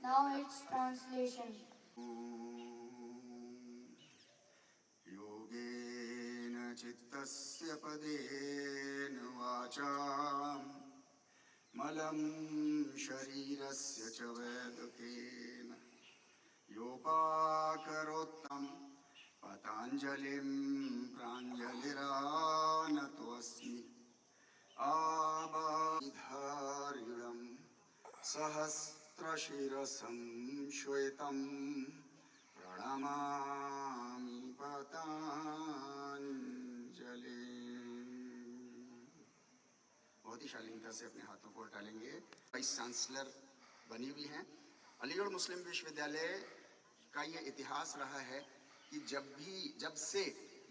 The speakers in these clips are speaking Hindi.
Now its translation. योगेन चित्तस्य पदेन वाचां मलं शरीरस्य च वैदकेन योपाकरोत्तं पतञ्जलिं प्राञ्जलिरानतोऽस्मि आबाधारिणं सहस्रशिरसं श्वेतं प्रणमामि पतञ्जलि। बहुत ही शालीनता से अपने हाथों को उठालेंगे। वाइस चांसलर बनी हुई हैं। अलीगढ़ मुस्लिम विश्वविद्यालय का ये इतिहास रहा है कि जब से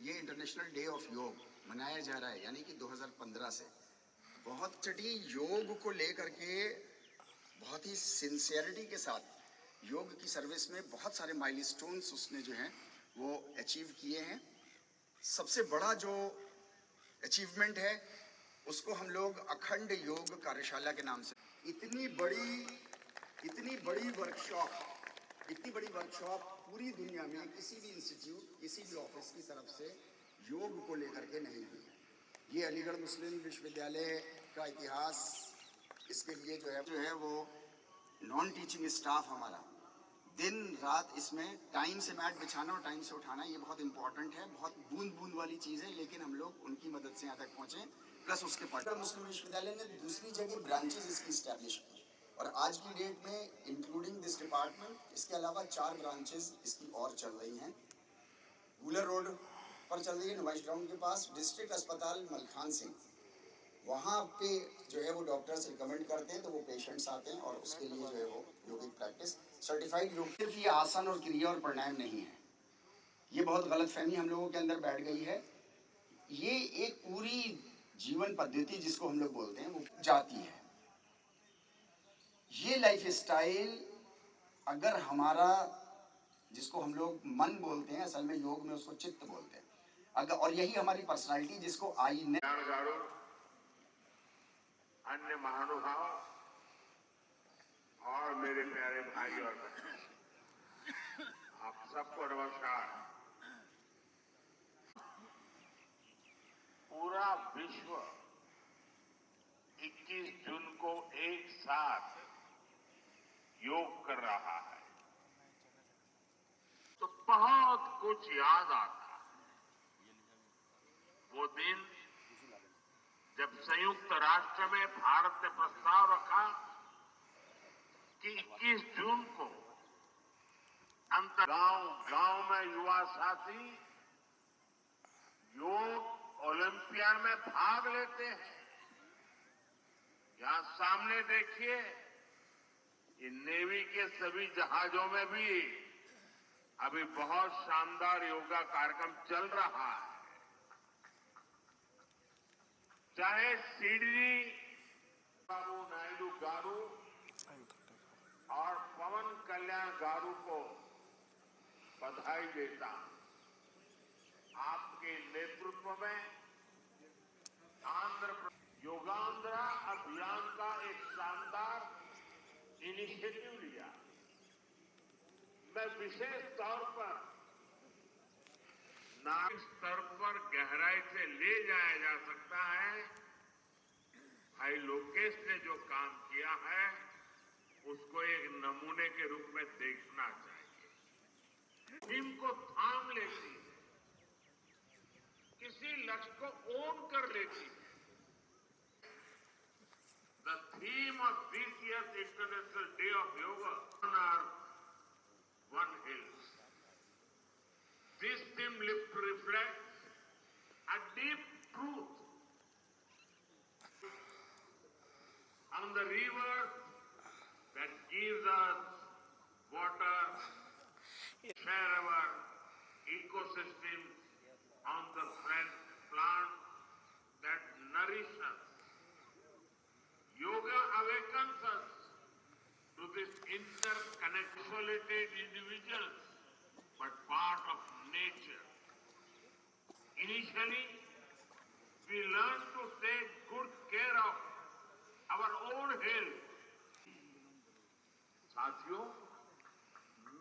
ये इंटरनेशनल डे ऑफ योग मनाया जा रहा है, यानी कि 2015 से, बहुत चटी योग को लेकर के बहुत ही सिंसियरिटी के साथ योग की सर्विस में बहुत सारे माइलस्टोन्स उसने जो हैं वो अचीव किए हैं। सबसे बड़ा जो अचीवमेंट है उसको हम लोग अखंड योग कार्यशाला के नाम से, इतनी बड़ी वर्कशॉप पूरी दुनिया में किसी भी इंस्टीट्यूट, किसी भी ऑफिस की तरफ से योग को लेकर के नहीं हुई है। ये अलीगढ़ मुस्लिम विश्वविद्यालय का इतिहास, इसके लिए जो है वो नॉन टीचिंग स्टाफ हमारा दिन रात इसमें टाइम से मैट बिछाना और टाइम से उठाना, ये बहुत इंपॉर्टेंट है। बहुत बूंद वाली चीज़ है, लेकिन हम लोग उनकी मदद से यहाँ तक पहुँचे। प्लस उसके पटना मुस्लिम विश्वविद्यालय ने दूसरी जगह ब्रांचेस इसकी इस्टेब्लिश की और आज की डेट में इंक्लूडिंग दिस डिपार्टमेंट इसके अलावा 4 ब्रांचेस इसकी और चल रही हैं। गूलर रोड पर चल रही है, नुमाइश ग्राउंड के पास। डिस्ट्रिक्ट अस्पताल मलखान सिंह, वहाँ पे जो है वो डॉक्टर्स रिकमेंड करते हैं तो वो पेशेंट्स आते हैं और उसके लिए जो है वो योगिक प्रैक्टिस सर्टिफाइड योग। सिर्फ ये आसन और क्रिया और प्राणायाम नहीं है, ये बहुत गलतफहमी हम लोगों के अंदर बैठ गई है। ये एक पूरी जीवन पद्धति जिसको हम लोग बोलते हैं वो जाती है। ये लाइफ स्टाइल अगर हमारा, जिसको हम लोग मन बोलते हैं, असल में योग में उसको चित्त बोलते हैं, अगर, और यही हमारी पर्सनालिटी जिसको आईने अन्य महानुभाव और मेरे प्यारे भाई और बहन, आप सबको नमस्कार। पूरा विश्व 21 जून को एक साथ योग कर रहा है तो बहुत कुछ याद आता है। वो दिन जब संयुक्त राष्ट्र में भारत ने प्रस्ताव रखा कि 21 जून को गांव में युवा साथी योग ओलंपियाड में भाग लेते हैं। यहां सामने देखिए, ये नेवी के सभी जहाजों में भी अभी बहुत शानदार योगा कार्यक्रम चल रहा है। चाहे सीडी बाबू नायडू गारू और पवन कल्याण गारू को बधाई देता हूं। आपके नेतृत्व में योगांध्रा अभियान का एक शानदार इनिशिएटिव लिया। मैं विशेष तौर पर नागरिक स्तर पर गहराई से ले जाया जा सकता है। भाई लोकेश ने जो काम किया है उसको एक नमूने के रूप में देखना चाहिए। टीम को थाम लेती है, किसी लक्ष्य को ओन कर लेती है। The theme of this years international day of yoga, one earth one hills. This theme reflects a deep truth on the river that gives us water, share our ecosystems, on the plant that nourish us. Yoga awakens us to this interconnected individuals, but part of nature. Initially, we learn to take good care of our own health. साथियों,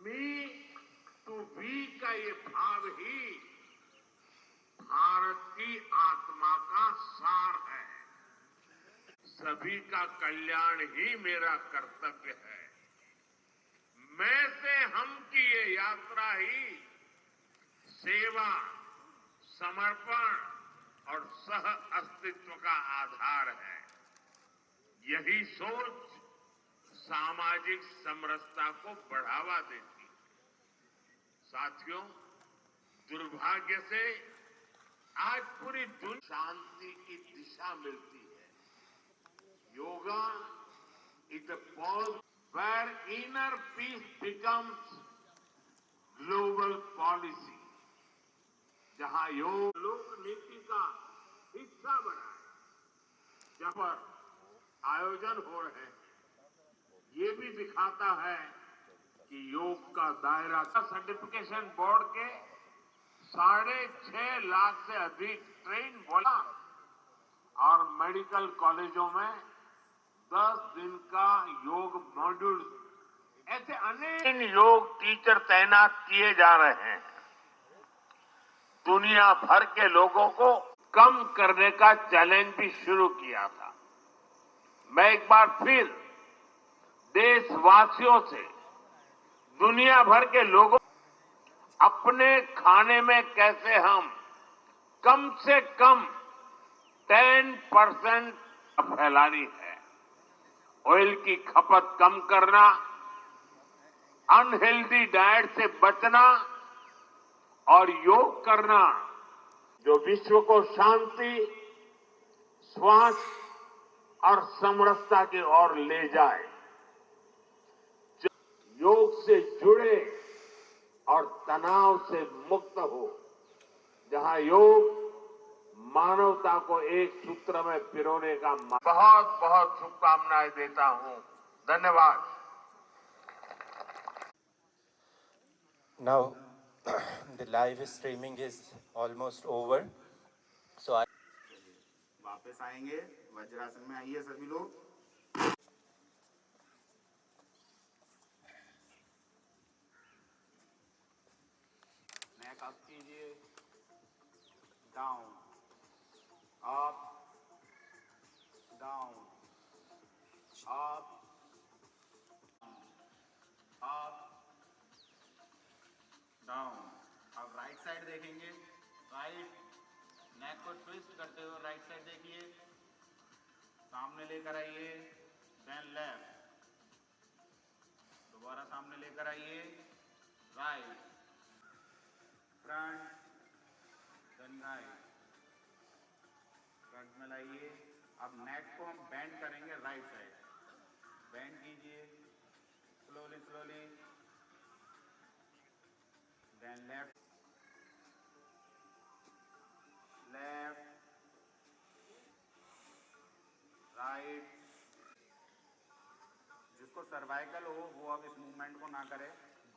मी टू वी का ये भाव ही भारत की आत्मा का सार है। सभी का कल्याण ही मेरा कर्तव्य है। मैं से हम की ये यात्रा ही सेवा, समर्पण और सह अस्तित्व का आधार है। यही सोच सामाजिक समरसता को बढ़ावा देती है। साथियों, दुर्भाग्य से आज पूरी दुनिया शांति की दिशा मिलती है। Yoga is a pause where inner peace becomes global policy. जहां योग लोक नीति का हिस्सा बना है, जहां पर आयोजन हो रहे हैं, ये भी दिखाता है कि योग का दायरा सर्टिफिकेशन बोर्ड के 6.5 लाख से अधिक ट्रेन बोला और मेडिकल कॉलेजों में 10 दिन का योग मॉड्यूल, ऐसे अनेक योग टीचर तैनात किए जा रहे हैं। दुनिया भर के लोगों को कम करने का चैलेंज भी शुरू किया था। मैं एक बार फिर देशवासियों से, दुनिया भर के लोगों, अपने खाने में कैसे हम कम से कम 10% फैलानी है। ऑयल की खपत कम करना, अनहेल्दी डाइट से बचना और योग करना, जो विश्व को शांति, स्वास्थ्य और समरसता की ओर ले जाए। योग से जुड़े और तनाव से मुक्त हो, जहां योग मानवता को एक सूत्र में पिरोने का बहुत बहुत शुभकामनाएं देता हूं। धन्यवाद। Now, the live streaming is almost over. So I वापस आएंगे वज्रासन में। आइए सभी लोग। नेक अप कीजिए, down, up, down, up, up, down. अब राइट साइड देखेंगे। राइट, नेक को ट्विस्ट करते हुए राइट साइड देखिए, सामने लेकर आइए, देन लेफ्ट, दोबारा सामने लेकर आइए, right, front, then right, front में लाइए। अब नेक को हम बेंड करेंगे राइट साइड। बेंड कीजिए, slowly slowly, then left, left, right. जिसको सर्वाइकल हो वो अब इस मूवमेंट को ना करे।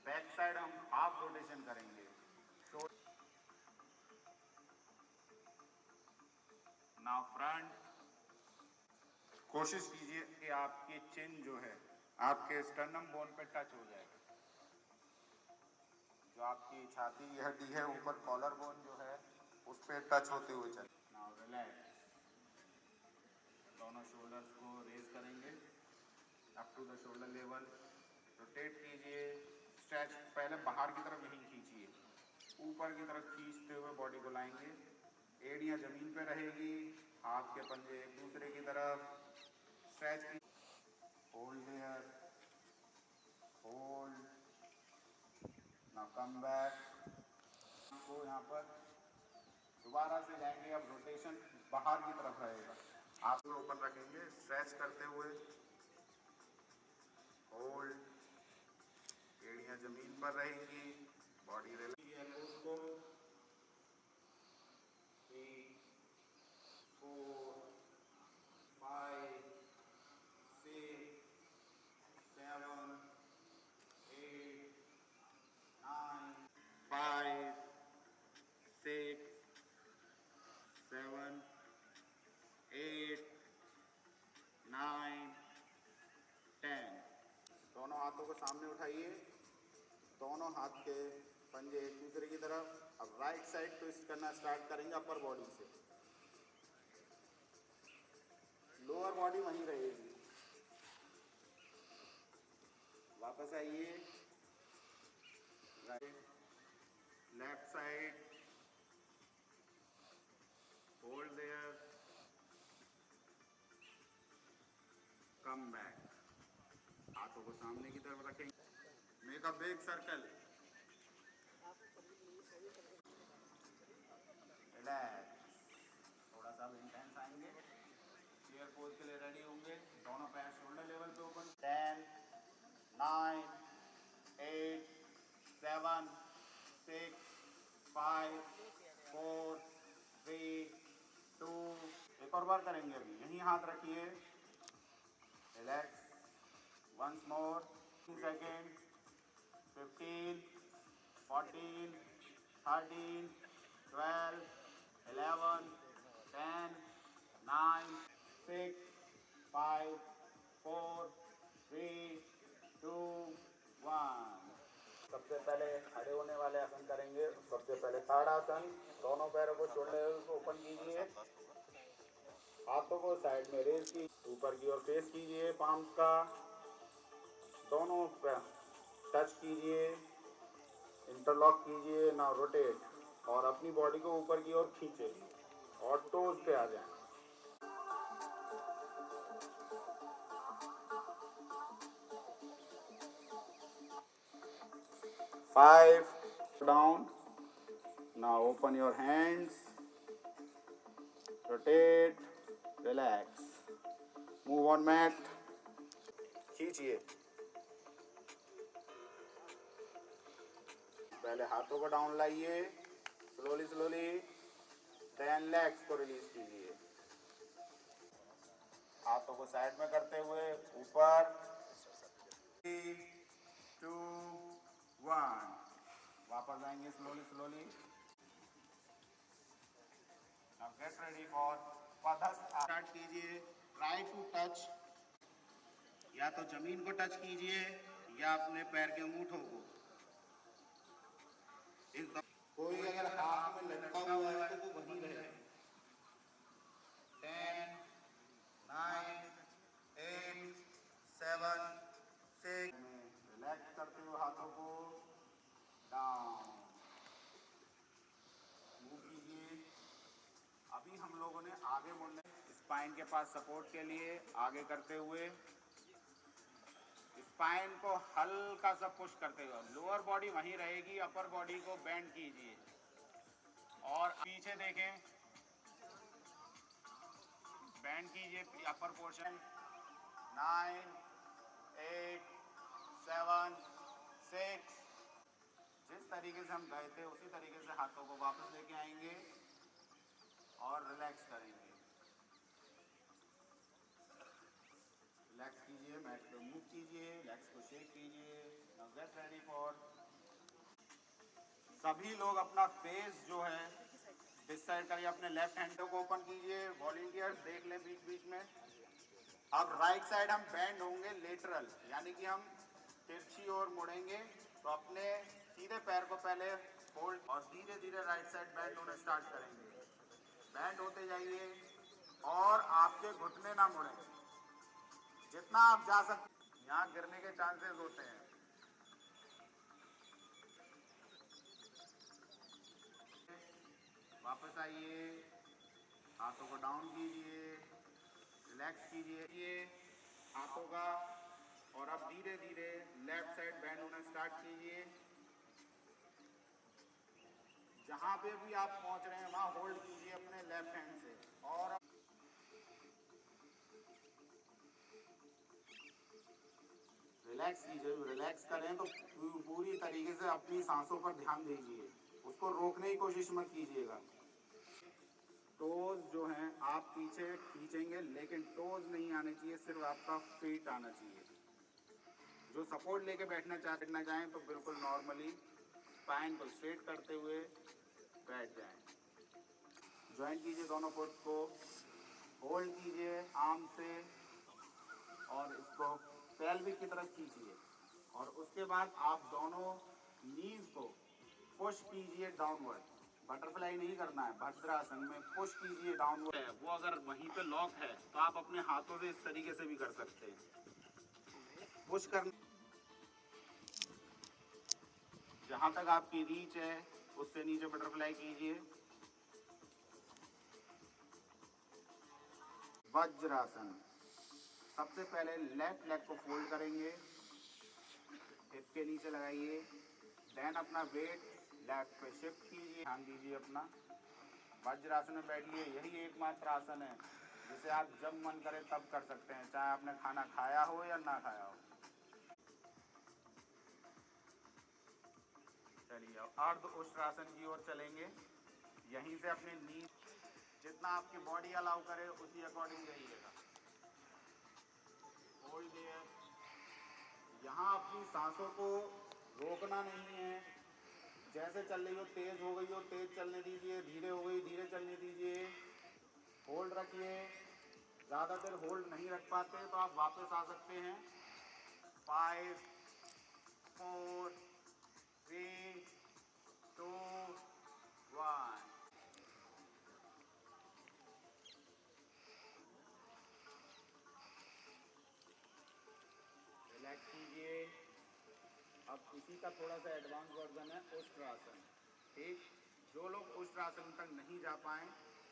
बैक साइड हम हाफ रोटेशन करेंगे। Now front. कोशिश कीजिए कि आपकी चिन जो है आपके स्टर्नम बोन पे टच हो जाए। जो आपकी छाती की हड्डी है ऊपर कॉलर बोन जो है उस पे टच होते हुए चले। Now relax. दोनों शोल्डर्स को रेज करेंगे up to the shoulder level. Rotate कीजिए, स्ट्रेच। पहले बाहर की तरफ नहीं खींचिए, ऊपर की तरफ खींचते हुए बॉडी को लाएंगे। एड़ियां जमीन पे रहेगी, हाथ के पंजे एक दूसरे की तरफ। स्ट्रेच की, hold here, hold, now come back. को यहाँ पर दोबारा से जाएंगे। अब रोटेशन बाहर की तरफ रहेगा, हाथ को ऊपर रखेंगे, स्ट्रेच करते हुए, होल्ड, एड़ियां जमीन पर रहेंगी, बॉडी रिलैक्स। एल्बोज को 3, 4, 5, 6, 7, 8, 9, 5, 6, 7, हाथों को सामने उठाइए, दोनों हाथ के पंजे एक दूसरे की तरफ। अब राइट साइड ट्विस्ट करना स्टार्ट करेंगे अपर बॉडी से, लोअर बॉडी वहीं रहेगी। वापस आइए, right left side, hold their, come back. हाथों को सामने की तरफ रखेंगे, make a big circle, relax. थोड़ा सा इंटेंस आएंगे, चेयर पोज के लिए रेडी होंगे, दोनों पैर शोल्डर लेवल पे ओपन। 10 9 8 7 6 5 4 3 2। एक और बार करेंगे, अभी यहीं हाथ रखिए, रिलैक्स, वंस मोर, 2 सेकेंड, 15 14 13 12 11 10 9 6 5 4 3 2 1। सबसे पहले खड़े होने वाले आसन करेंगे। सबसे पहले ताड़ासन, दोनों पैरों को शोल्डर को ओपन कीजिए, हाथों को साइड में रेज की, ऊपर की ओर फेस कीजिए, पाम्स का दोनों पैर टच कीजिए, इंटरलॉक कीजिए, ना रोटेट, और अपनी बॉडी को ऊपर की ओर खींचे और टोज पे आ जाए। 5 down, now open your hands, rotate, relax, move on mat, खींचिए। पहले हाथों को डाउन लाइए, स्लोली स्लोली, देन लेग्स को रिलीज कीजिए, हाथों को साइड में करते हुए ऊपर। 3 2 1, वापस आएंगे slowly slowly. Now get ready for पदस्थ। स्टार्ट कीजिए, ट्राई टू टच, या तो जमीन को टच कीजिए या अपने पैर के अंगूठों को। कोई अगर हाथ में लटका हुआ है तो वो वहीं रहे। 10 9 8 7 6। रिलैक्स करते हुए हाथों को डाउन, मूव कीजिए। अभी हम लोगों ने आगे मुड़ने, स्पाइन के पास सपोर्ट के लिए आगे करते हुए स्पाइन को हल्का सा पुश करते हुए, लोअर बॉडी वहीं रहेगी, अपर बॉडी को बेंड कीजिए और पीछे देखें, बेंड कीजिए अपर पोर्शन। 9 8 7 6। जिस तरीके से हम गए थे उसी तरीके से हाथों को वापस लेके आएंगे और रिलैक्स करेंगे। रिलैक्स कीजिए, मैट पे मूव कीजिए, लेग्स को शेक कीजिए। Now get ready for. सभी लोग अपना फेस जो है डिसाइड करिए, अपने लेफ्ट हैंड को ओपन कीजिए, वॉलंटियर्स देख लें बीच बीच में। अब राइट साइड हम बैंड होंगे लेटरल, यानी कि हम तिरछी ओर मुड़ेंगे, तो अपने सीधे पैर को पहले होल्ड और धीरे धीरे राइट साइड बैंड होना स्टार्ट करेंगे। बैंड होते जाइए और आपके घुटने ना मुड़े, जितना आप जा सकते, यहाँ गिरने के चांसेस होते हैं। वापस आइए, हाथों को डाउन कीजिए, रिलैक्स कीजिए हाथों का, और अब धीरे धीरे लेफ्ट साइड बैंड होना स्टार्ट कीजिए। जहां पे भी आप पहुंच रहे हैं वहां होल्ड कीजिए अपने लेफ्ट हैंड से, और रिलैक्स कीजिए। रिलैक्स करें तो पूरी तरीके से अपनी सांसों पर ध्यान दीजिए, उसको रोकने की कोशिश मत कीजिएगा। टोज जो हैं आप पीछे खींचेंगे, लेकिन टोज नहीं आने चाहिए, सिर्फ आपका फीट आना चाहिए। जो सपोर्ट लेके बैठना चाहें तो बिल्कुल नॉर्मली स्पाइन को स्ट्रेट करते हुए बैठ जाएं। ज्वाइन कीजिए दोनों फुट को, होल्ड कीजिए आर्म से और इसको पेल्विक की तरफ खींचिए और उसके बाद आप दोनों नीज को पुश कीजिए डाउनवर्ड। बटरफ्लाई नहीं करना है, भद्रासन में पुश कीजिए डाउनवर्ड। वो अगर वहीं पे लॉक है तो आप अपने हाथों से इस तरीके से भी कर सकते हैं। पुश कर, जहां तक आपकी रीच है उससे नीचे बटरफ्लाई कीजिए। वज्रासन, सबसे पहले लेफ्ट लेग को फोल्ड करेंगे, हिप के नीचे लगाइए, देन अपना वेट लेफ्ट पे शिफ्ट कीजिए, ध्यान दीजिए अपना। वज्रासन में बैठिए। यही एकमात्र आसन है जिसे आप जब मन करे तब कर सकते हैं, चाहे आपने खाना खाया हो या ना खाया हो। चलिए अब अर्ध उष्ट्रासन की ओर चलेंगे। यहीं से अपने नी, जितना आपकी बॉडी अलाउ करे उसी अकॉर्डिंग जाइएगा। Hold their. यहाँ अपनी सांसों को रोकना नहीं है। जैसे चल रही हो, तेज हो गई हो तेज चलने दीजिए, धीरे हो गई धीरे चलने दीजिए। होल्ड रखिए। ज़्यादा देर होल्ड नहीं रख पाते तो आप वापस आ सकते हैं। 5 4 3 2 1। रिलैक्स कीजिए। अब इसी का थोड़ा सा एडवांस वर्जन है उष्ट्रासन। ठीक, जो लोग उष्ट्रासन तक नहीं जा पाए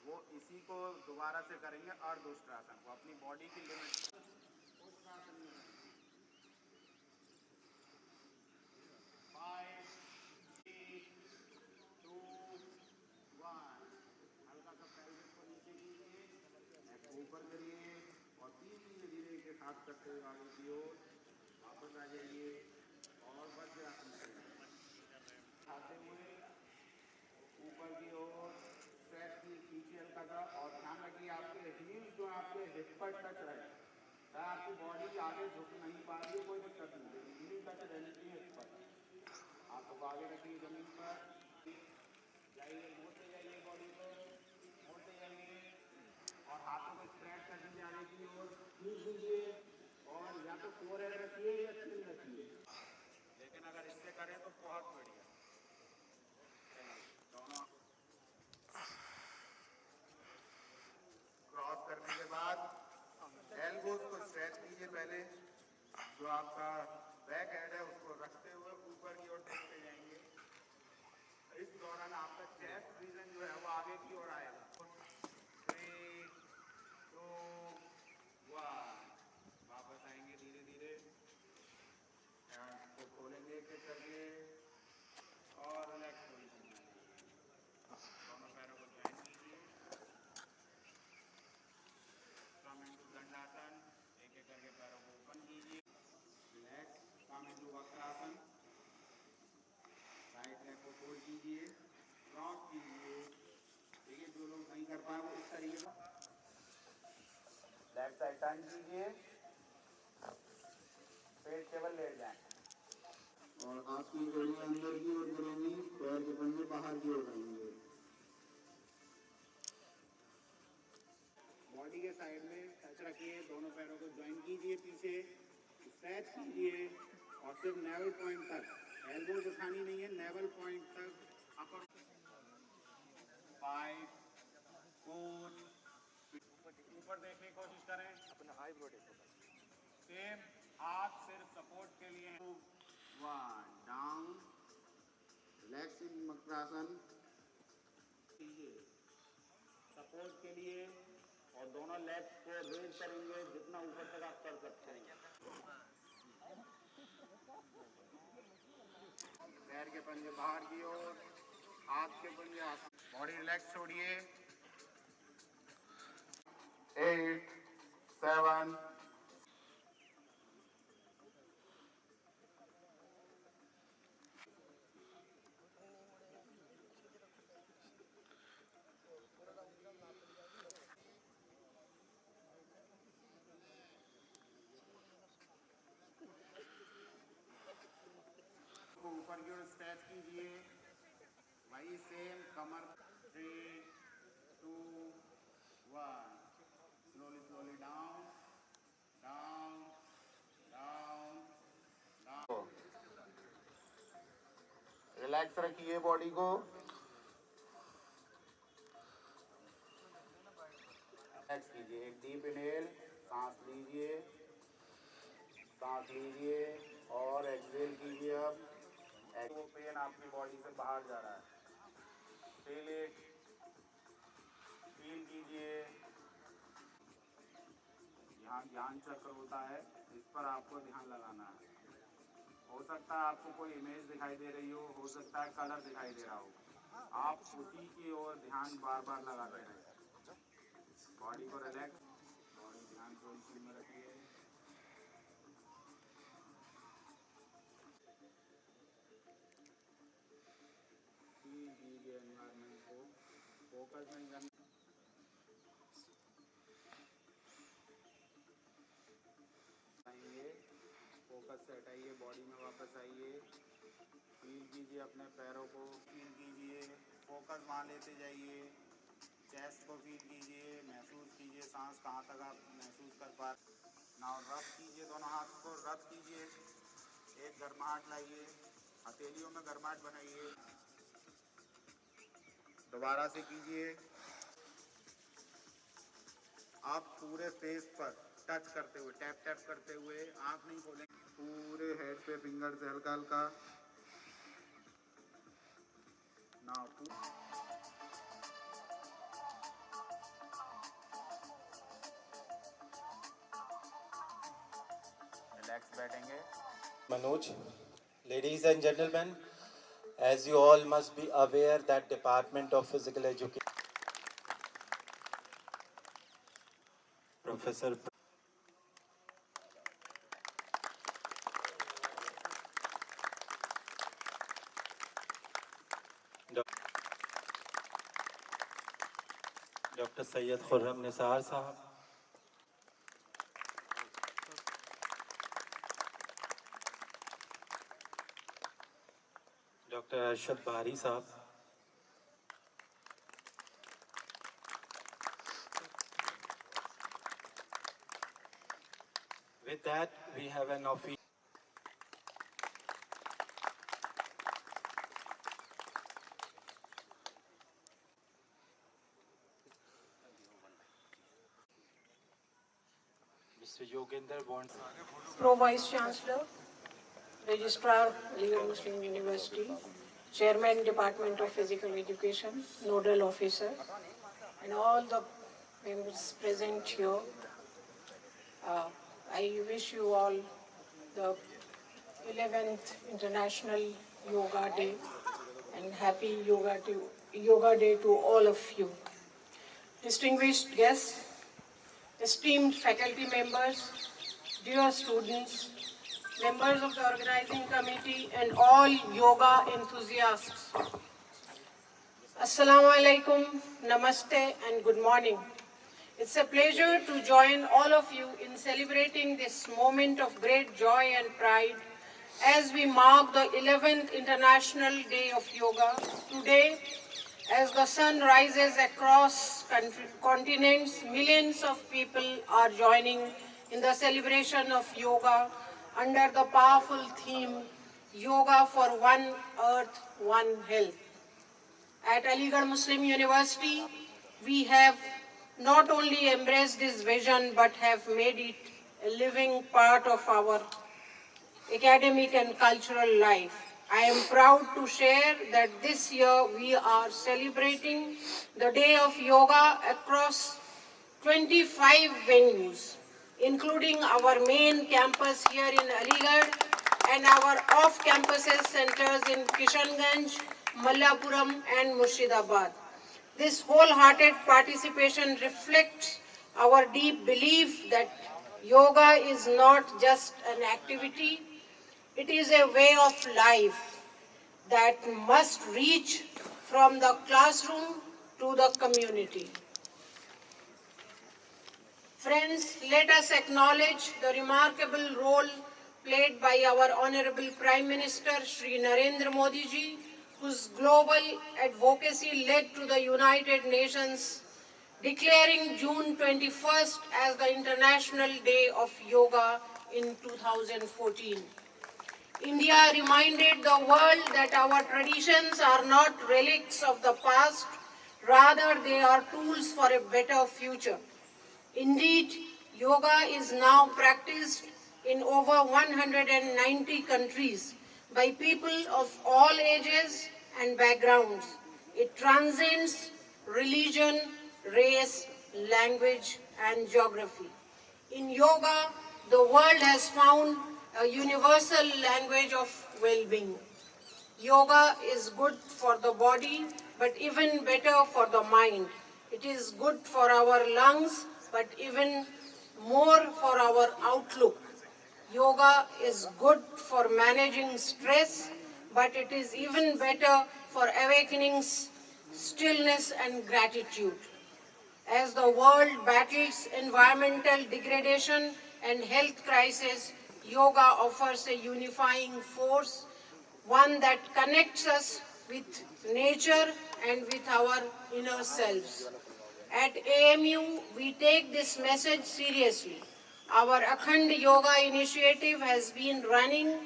वो इसी को दोबारा से करेंगे, अर्ध उष्ट्रासन को अपनी बॉडी की लिमिट। उष्ट्रासन में 5 3 2 1। हल्का सा पेल्विस को नीचे कीजिए, नेक को ऊपर करिए और धीरे धीरे के साथ करते हुए आगे की ओर वापस आ जाइए और वज्रासन करिए। खाते हुए ऊपर की ओर स्ट्रेच कीजिए हल्का सा, और ध्यान रखिए आपके हील जो आपके हिप पर टच रहे। चाहे आपकी बॉडी आगे झुक नहीं पा रही है कोई दिक्कत नहीं, लेकिन हील टच रहनी चाहिए हिप पर। हाथों को आगे रखिए जमीन पर, जाइए मोड़ते जाइए बॉडी को, मोड़ते जाइए और हाथों को स्ट्रेच कर दीजिए आगे की ओर, खींच दीजिए और या तो फोरहेड रखिए या चिन रखिए, लेकिन अगर इससे करें तो बहुत बढ़िया। दोनों क्रॉस करने के बाद एल्बोज को स्ट्रेच कीजिए। पहले जो आपका बैक हेड है उसको रखते हुए ऊपर की ओर देखते जाएंगे। इस दौरान आपका चेस्ट रीजन जो है वो आगे की ओर आएगा। 3 2 1। वापस आएंगे धीरे धीरे, हैंड्स को खोलेंगे एक करके और रिलैक्स पोजीशन में आइए। दोनों पैरों को ज्वाइन कीजिए। कम इनटू दंडासन, एक एक करके पैरों को ओपन कीजिए। Relax. Come into Vakrasana, right leg को फोल्ड कीजिए, क्रॉस कीजिए। देखिए जो लोग नहीं कर पाए वो इस तरीके से लेफ्ट साइड टर्न कीजिए, पेट केवल लेट जाए और आपकी उंगलियां अंदर की ओर गिरेंगी, पैर के पंजे बाहर की ओर रहेंगे। बॉडी के साइड में टच रखिए, दोनों पैरों को ज्वाइन कीजिए, पीछे स्ट्रेच कीजिए और सिर्फ नेवल पॉइंट तक, एल्बोज उठानी नहीं है, नेवल पॉइंट तक अपर। 5 4 ऊपर देखने की कोशिश करें, अपना हाई बॉडी सेम हाथ सिर्फ सपोर्ट के लिए। 1 डाउन, रिलैक्सिंग वक्रासन कीजिए सपोर्ट के लिए और दोनों लेग को रेज करेंगे जितना ऊपर तक आप कर सकते हैं। पैर के पंजे बाहर की ओर, हाथ के पंजे, बॉडी रिलैक्स छोड़िए। 8 7 ऊपर की ओर स्ट्रेच कीजिए, वही सेम कमर। 3 2 1। Slowly slowly down down down down. Relax रखिए बॉडी को। रिलैक्स कीजिए, एक डीप इनहेल, सांस लीजिए, सांस लीजिए और एक्सहेल कीजिए। अब वो पेन आपकी बॉडी से बाहर जा रहा है, फील इट, फील कीजिए। यहाँ ध्यान चक्र होता है, इस पर आपको ध्यान लगाना है। हो सकता है आपको कोई इमेज दिखाई दे रही हो सकता है कलर दिखाई दे रहा हो, आप उसी की ओर ध्यान बार बार लगाते रहें। बॉडी को रिलैक्स, बॉडी ध्यान को इसी में रखिए। फील कीजिए एनवायरनमेंट को, फोकस नहीं करना। फोकस से हटाइए, बॉडी में वापस आइए। फील कीजिए अपने पैरों को, फील कीजिए, फोकस वहाँ लेते जाइए। चेस्ट को फील कीजिए, महसूस कीजिए सांस कहाँ तक आप महसूस कर पा रहे। नाउ रब कीजिए, दोनों हाथ को रब कीजिए, एक गर्माहट लाइए, हथेलियों में गर्माहट बनाइए। दोबारा से कीजिए। आप पूरे फेस पर टच करते हुए, टैप टैप करते हुए, आँख नहीं खोलेंगे, पूरे हेड पे फिंगर से हल्का हल्का। नाउ रिलैक्स बैठेंगे। Manoj, ladies and gentlemen, as you all must be aware that Department of Physical Education, Professor Dr. Syed Khurram Nisar Sahab, Dr. Arshad Bari Sahab, with that we have an official Mr. Yogendra Bond. Pro Vice Chancellor, Registrar, Aligarh Muslim University, Chairman, Department of Physical Education, Nodal Officer, and all the members present here. I wish you all the 11th International Yoga Day and happy Yoga Day to all of you. Distinguished guests, esteemed faculty members, dear students, members of the organizing committee and all yoga enthusiasts. Assalamu alaikum, namaste and good morning. It's a pleasure to join all of you in celebrating this moment of great joy and pride as we mark the 11th International Day of Yoga. Today, as the sun rises across continents, millions of people are joining in the celebration of yoga under the powerful theme, Yoga for One Earth, One Health. At Aligarh Muslim University, we have not only embraced this vision but have made it a living part of our academic and cultural life. I am proud to share that this year we are celebrating the Day of Yoga across 25 venues, including our main campus here in Aligarh and our off-campuses centers in Kishanganj, Mallapuram and Murshidabad. This wholehearted participation reflects our deep belief that yoga is not just an activity, it is a way of life that must reach from the classroom to the community. Friends, let us acknowledge the remarkable role played by our Honorable Prime Minister Shri Narendra Modi ji, whose global advocacy led to the United Nations declaring June 21st as the International Day of Yoga in 2014. India reminded the world that our traditions are not relics of the past, rather they are tools for a better future. Indeed, yoga is now practiced in over 190 countries by people of all ages and backgrounds. It transcends religion, race, language, and geography. In yoga, the world has found a universal language of well-being. Yoga is good for the body, but even better for the mind. It is good for our lungs, but even more for our outlook. Yoga is good for managing stress, but it is even better for awakening stillness and gratitude. As the world battles environmental degradation and health crisis, yoga offers a unifying force, one that connects us with nature and with our inner selves. At AMU, we take this message seriously. Our Akhand Yoga initiative has been running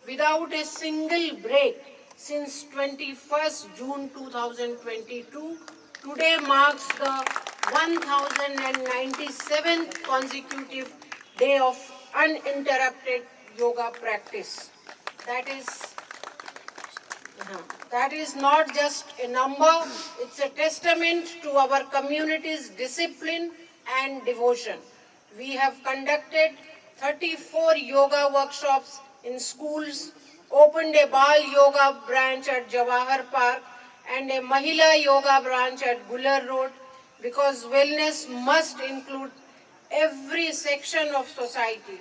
without a single break since 21st June 2022. Today marks the 1097th consecutive day of uninterrupted yoga practice. That is not just a number, it's a testament to our community's discipline and devotion. We have conducted 34 yoga workshops in schools, opened a Bal Yoga branch at Jawahar Park, and a Mahila Yoga branch at Gular Road, because wellness must include every section of society.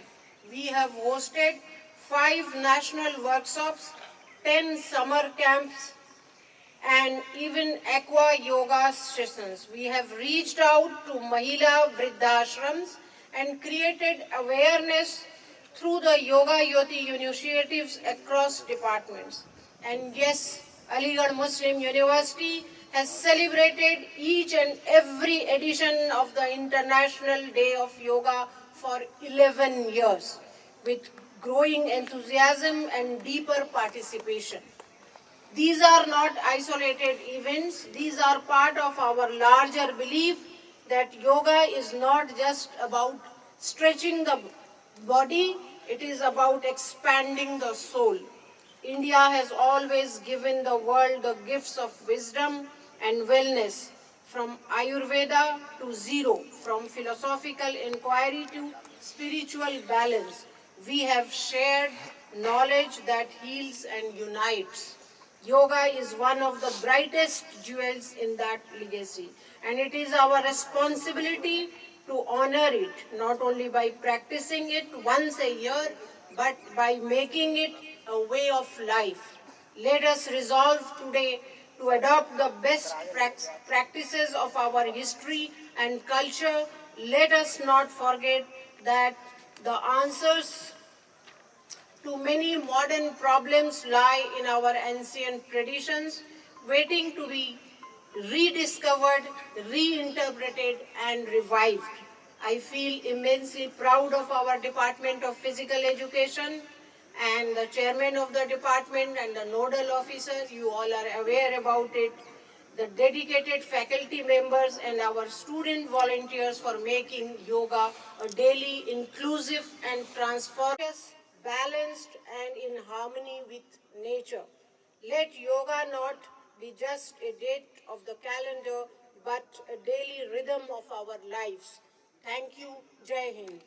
We have hosted 5 national workshops, 10 summer camps, and even aqua yoga sessions. We have reached out to Mahila Vriddhashrams and created awareness through the Yoga Yoti initiatives across departments. And yes, Aligarh Muslim University has celebrated each and every edition of the International Day of Yoga for 11 years with growing enthusiasm and deeper participation. These are not isolated events. These are part of our larger belief that yoga is not just about stretching the body, it is about expanding the soul. India has always given the world the gifts of wisdom and wellness, from Ayurveda to zero, from philosophical inquiry to spiritual balance. We have shared knowledge that heals and unites. Yoga is one of the brightest jewels in that legacy, and it is our responsibility to honor it, not only by practicing it once a year, but by making it a way of life. Let us resolve today to adopt the best practices of our history and culture. Let us not forget that the answers to many modern problems lie in our ancient traditions, waiting to be rediscovered, reinterpreted, and revived. I feel immensely proud of our Department of Physical Education and the chairman of the department and the nodal officers. You all are aware about it. The dedicated faculty members and our student volunteers for making yoga a daily inclusive and transformative, balanced and in harmony with nature. Let yoga not be just a date of the calendar, but a daily rhythm of our lives. Thank you. Jai Hind.